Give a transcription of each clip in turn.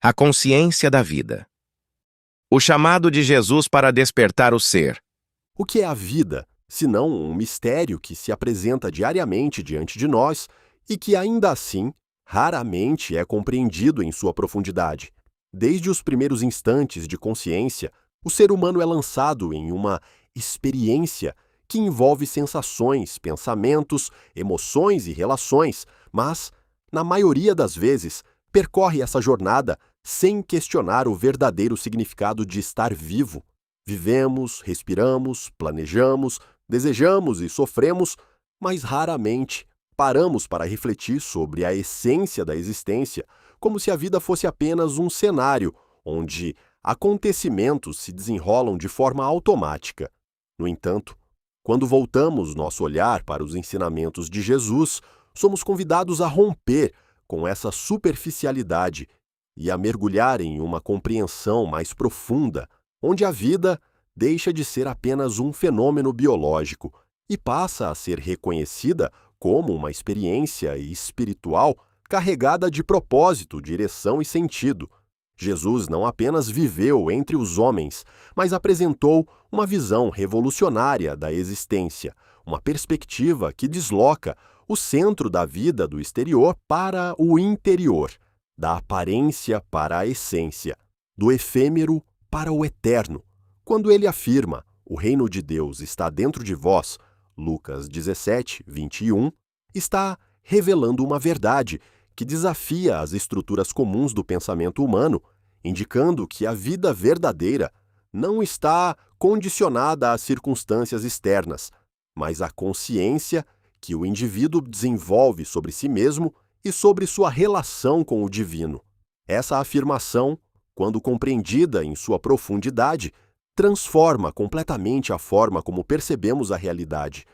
A consciência da vida. O chamado de Jesus para despertar o ser. O que é a vida, senão um mistério que se apresenta diariamente diante de nós e que, ainda assim, raramente é compreendido em sua profundidade? Desde os primeiros instantes de consciência, o ser humano é lançado em uma experiência que envolve sensações, pensamentos, emoções e relações, mas, na maioria das vezes, percorre essa jornada sem questionar o verdadeiro significado de estar vivo. Vivemos, respiramos, planejamos, desejamos e sofremos, mas raramente paramos para refletir sobre a essência da existência, como se a vida fosse apenas um cenário onde acontecimentos se desenrolam de forma automática. No entanto, quando voltamos nosso olhar para os ensinamentos de Jesus, somos convidados a romper com essa superficialidade e a mergulhar em uma compreensão mais profunda, onde a vida deixa de ser apenas um fenômeno biológico e passa a ser reconhecida como uma experiência espiritual carregada de propósito, direção e sentido. Jesus não apenas viveu entre os homens, mas apresentou uma visão revolucionária da existência, uma perspectiva que desloca o centro da vida do exterior para o interior, da aparência para a essência, do efêmero para o eterno. Quando ele afirma: "O reino de Deus está dentro de vós", Lucas 17, 21, está revelando uma verdade que desafia as estruturas comuns do pensamento humano, indicando que a vida verdadeira não está condicionada às circunstâncias externas, mas à consciência que o indivíduo desenvolve sobre si mesmo e sobre sua relação com o divino. Essa afirmação, quando compreendida em sua profundidade, transforma completamente a forma como percebemos a realidade,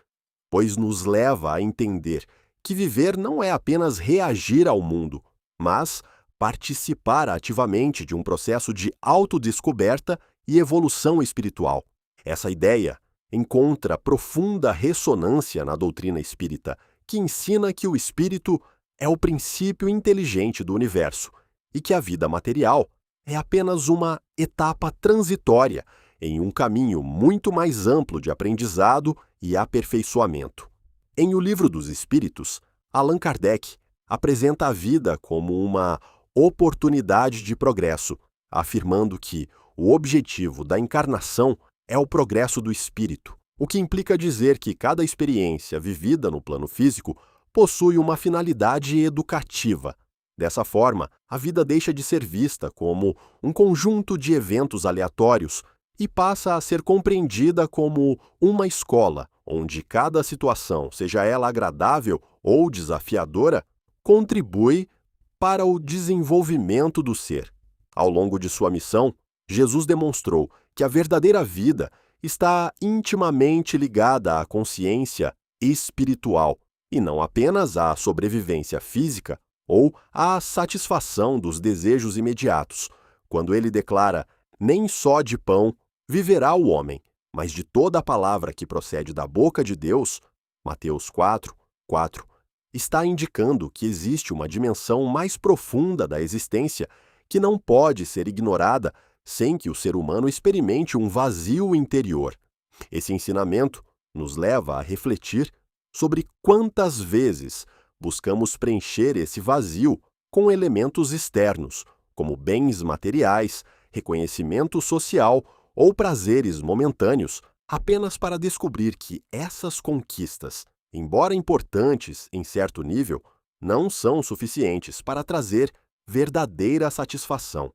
pois nos leva a entender que viver não é apenas reagir ao mundo, mas participar ativamente de um processo de autodescoberta e evolução espiritual. Essa ideia encontra profunda ressonância na doutrina espírita, que ensina que o espírito é o princípio inteligente do universo e que a vida material é apenas uma etapa transitória em um caminho muito mais amplo de aprendizado e aperfeiçoamento. Em O Livro dos Espíritos, Allan Kardec apresenta a vida como uma oportunidade de progresso, afirmando que o objetivo da encarnação é o progresso do espírito, o que implica dizer que cada experiência vivida no plano físico possui uma finalidade educativa. Dessa forma, a vida deixa de ser vista como um conjunto de eventos aleatórios e passa a ser compreendida como uma escola, onde cada situação, seja ela agradável ou desafiadora, contribui para o desenvolvimento do ser. Ao longo de sua missão, Jesus demonstrou que a verdadeira vida está intimamente ligada à consciência espiritual e não apenas à sobrevivência física ou à satisfação dos desejos imediatos, quando ele declara: "Nem só de pão viverá o homem, mas de toda a palavra que procede da boca de Deus", Mateus 4, 4, está indicando que existe uma dimensão mais profunda da existência que não pode ser ignorada sem que o ser humano experimente um vazio interior. Esse ensinamento nos leva a refletir sobre quantas vezes buscamos preencher esse vazio com elementos externos, como bens materiais, reconhecimento social ou prazeres momentâneos, apenas para descobrir que essas conquistas, embora importantes em certo nível, não são suficientes para trazer verdadeira satisfação.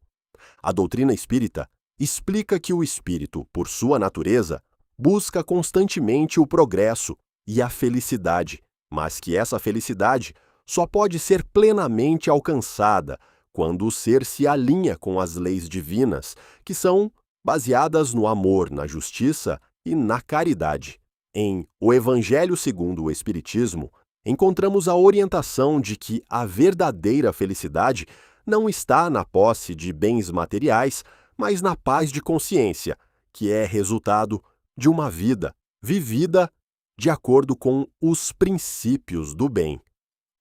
A doutrina espírita explica que o espírito, por sua natureza, busca constantemente o progresso e a felicidade, mas que essa felicidade só pode ser plenamente alcançada quando o ser se alinha com as leis divinas, que são baseadas no amor, na justiça e na caridade. Em O Evangelho segundo o Espiritismo, encontramos a orientação de que a verdadeira felicidade não está na posse de bens materiais, mas na paz de consciência, que é resultado de uma vida vivida de acordo com os princípios do bem.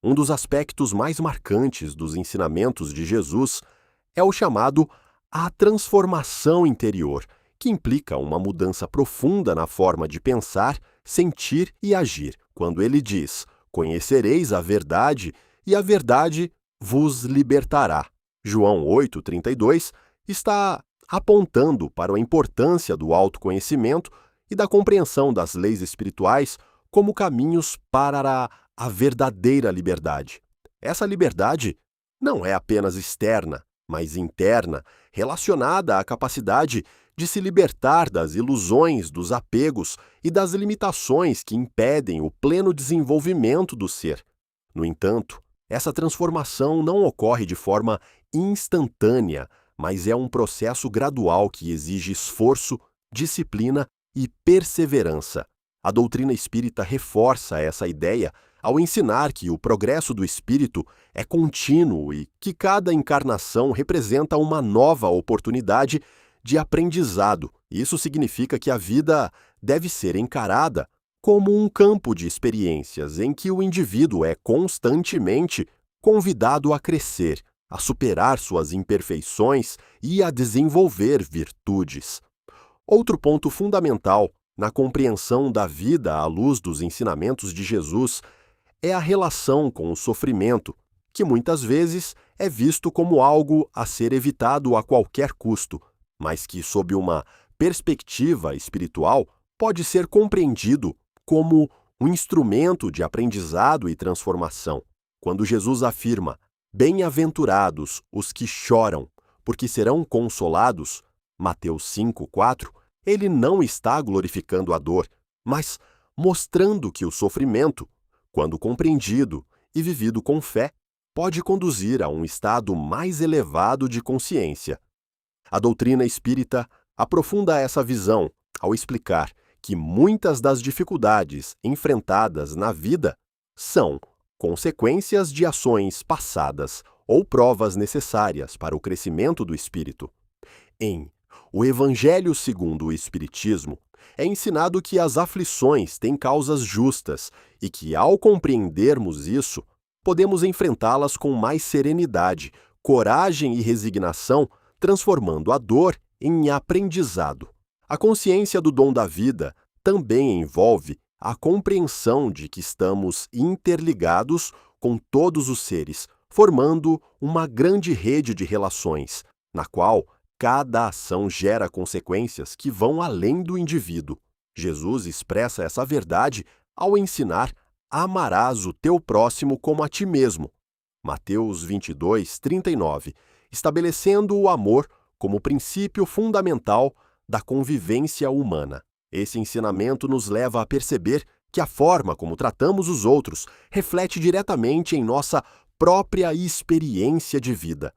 Um dos aspectos mais marcantes dos ensinamentos de Jesus é o chamado a transformação interior, que implica uma mudança profunda na forma de pensar, sentir e agir, quando ele diz: "Conhecereis a verdade, e a verdade vos libertará." João 8,32 está apontando para a importância do autoconhecimento e da compreensão das leis espirituais como caminhos para a verdadeira liberdade. Essa liberdade não é apenas externa, mas interna, relacionada à capacidade de se libertar das ilusões, dos apegos e das limitações que impedem o pleno desenvolvimento do ser. No entanto, essa transformação não ocorre de forma instantânea, mas é um processo gradual que exige esforço, disciplina e perseverança. A doutrina espírita reforça essa ideia ao ensinar que o progresso do espírito é contínuo e que cada encarnação representa uma nova oportunidade de aprendizado. Isso significa que a vida deve ser encarada como um campo de experiências em que o indivíduo é constantemente convidado a crescer, a superar suas imperfeições e a desenvolver virtudes. Outro ponto fundamental na compreensão da vida à luz dos ensinamentos de Jesus é a relação com o sofrimento, que muitas vezes é visto como algo a ser evitado a qualquer custo, mas que, sob uma perspectiva espiritual, pode ser compreendido como um instrumento de aprendizado e transformação. Quando Jesus afirma: "Bem-aventurados os que choram, porque serão consolados", Mateus 5,4, ele não está glorificando a dor, mas mostrando que o sofrimento, quando compreendido e vivido com fé, pode conduzir a um estado mais elevado de consciência. A doutrina espírita aprofunda essa visão ao explicar que muitas das dificuldades enfrentadas na vida são consequências de ações passadas ou provas necessárias para o crescimento do espírito. Em O Evangelho segundo o Espiritismo, é ensinado que as aflições têm causas justas e que, ao compreendermos isso, podemos enfrentá-las com mais serenidade, coragem e resignação, transformando a dor em aprendizado. A consciência do dom da vida também envolve a compreensão de que estamos interligados com todos os seres, formando uma grande rede de relações, na qual cada ação gera consequências que vão além do indivíduo. Jesus expressa essa verdade ao ensinar: "Amarás o teu próximo como a ti mesmo." Mateus 22:39, estabelecendo o amor como princípio fundamental da convivência humana. Esse ensinamento nos leva a perceber que a forma como tratamos os outros reflete diretamente em nossa própria experiência de vida.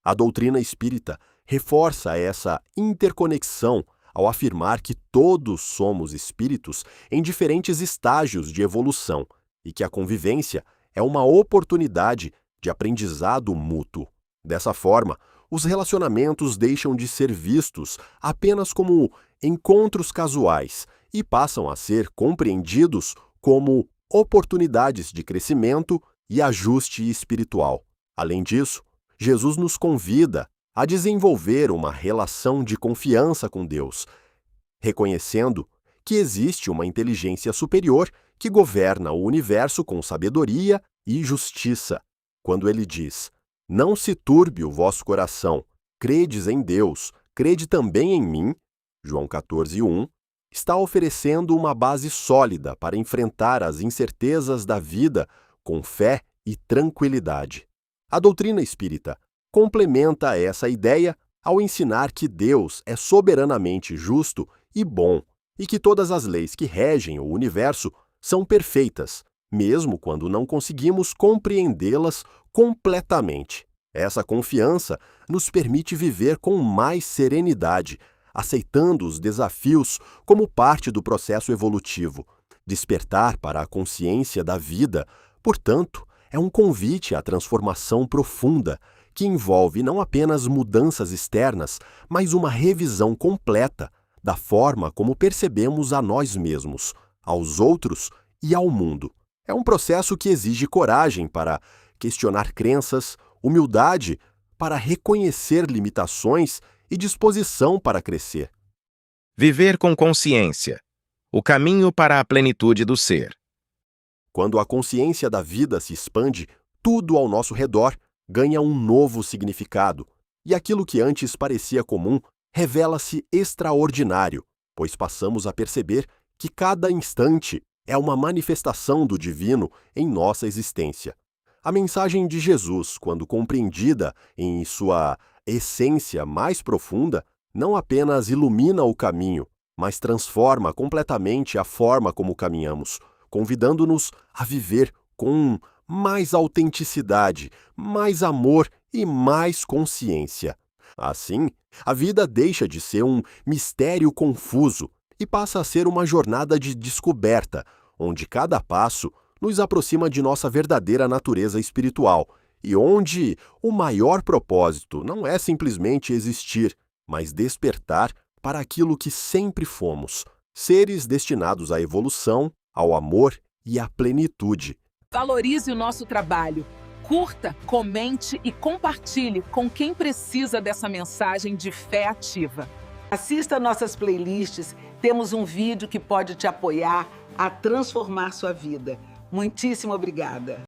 A doutrina espírita reforça essa interconexão ao afirmar que todos somos espíritos em diferentes estágios de evolução e que a convivência é uma oportunidade de aprendizado mútuo. Dessa forma, os relacionamentos deixam de ser vistos apenas como encontros casuais e passam a ser compreendidos como oportunidades de crescimento e ajuste espiritual. Além disso, Jesus nos convida a desenvolver uma relação de confiança com Deus, reconhecendo que existe uma inteligência superior que governa o universo com sabedoria e justiça. Quando ele diz: "Não se turbe o vosso coração, credes em Deus, crede também em mim", João 14:1, está oferecendo uma base sólida para enfrentar as incertezas da vida com fé e tranquilidade. A doutrina espírita complementa essa ideia ao ensinar que Deus é soberanamente justo e bom e que todas as leis que regem o universo são perfeitas, mesmo quando não conseguimos compreendê-las completamente. Essa confiança nos permite viver com mais serenidade, aceitando os desafios como parte do processo evolutivo. Despertar para a consciência da vida, portanto, é um convite à transformação profunda, que envolve não apenas mudanças externas, mas uma revisão completa da forma como percebemos a nós mesmos, aos outros e ao mundo. É um processo que exige coragem para questionar crenças, humildade para reconhecer limitações e disposição para crescer. Viver com consciência. O caminho para a plenitude do ser. Quando a consciência da vida se expande, tudo ao nosso redor ganha um novo significado, e aquilo que antes parecia comum revela-se extraordinário, pois passamos a perceber que cada instante é uma manifestação do divino em nossa existência. A mensagem de Jesus, quando compreendida em sua essência mais profunda, não apenas ilumina o caminho, mas transforma completamente a forma como caminhamos, convidando-nos a viver com mais autenticidade, mais amor e mais consciência. Assim, a vida deixa de ser um mistério confuso e passa a ser uma jornada de descoberta, onde cada passo nos aproxima de nossa verdadeira natureza espiritual e onde o maior propósito não é simplesmente existir, mas despertar para aquilo que sempre fomos, seres destinados à evolução, ao amor e à plenitude. Valorize o nosso trabalho. Curta, comente e compartilhe com quem precisa dessa mensagem de fé ativa. Assista nossas playlists, temos um vídeo que pode te apoiar a transformar sua vida. Muitíssimo obrigada!